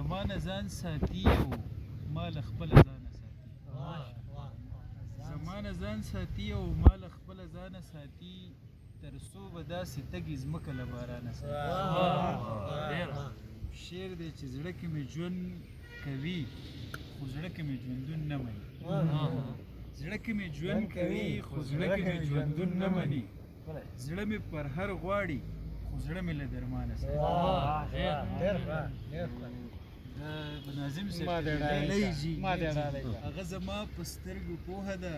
زمانه ځان ساتي او مال خپل ځان ساتي زمانه ځان ساتي او مال خپل ځان ساتي تر څو به داسې تږي ځمکه له بارانه ساتي شعر دی چې زړه کې مې ژوند کوي خو زړه کې مې ژوندون نه مني زړه کې مې ژوند کوي خو زړه کې مې ژوندون نه مني زړه مې پر هر غواړي خو زړه مې له درمانه ساتي ناظم صاحب هغه زما په سترګو پوهه ده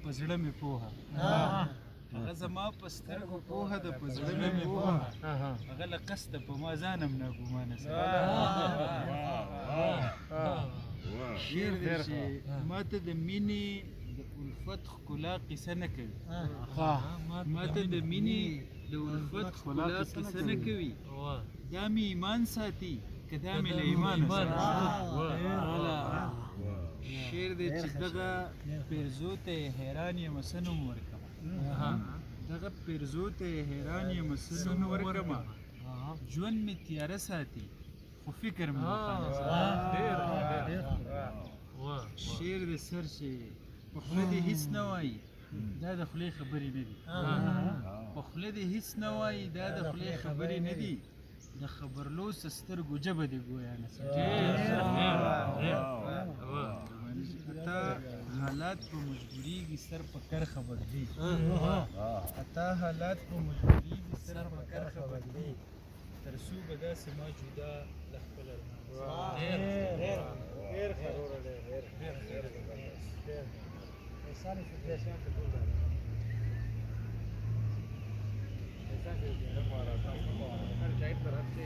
په زړه مې پوهه هغه زما په سترګو پوهه ده په زړه مې پوهه هغه له قصده په ما ځانم ناګومانه ساتي شعر دی چې ماته د مینې د الفت ښکلا قیسه نه کوي ماته د مینې د الفت ښکلا قیسه نه کوي دا مې ایمان ساتي که دا مې له ایمانه ساتي شعر دی چې دغه پیرزو ته یې حیران یم څه نوم ورکړمه دغه پیرزو ته یې حیران یم څه نوم ورکړمه ژوند مې تیاره ساتي خو فکر مې روښانه ساتي شعر دی سر چې په خوله دې هېڅ نه وایي دا د خولې خبرې نه دي په خوله دې هېڅ نه وایي دا د خولې خبرې نه دي د خبرلوڅ سترګو ژبه دې ګویا نه ساتي اتا حالات په مجبورېږي سر په کرښه بدلېږي اتا حالات په مجبورېږي سر په کرښه بدلېږي تر څو به داسې ما جدا له خپل ډېر خروره دی ډېر احسان شکریه هر چا طرف سے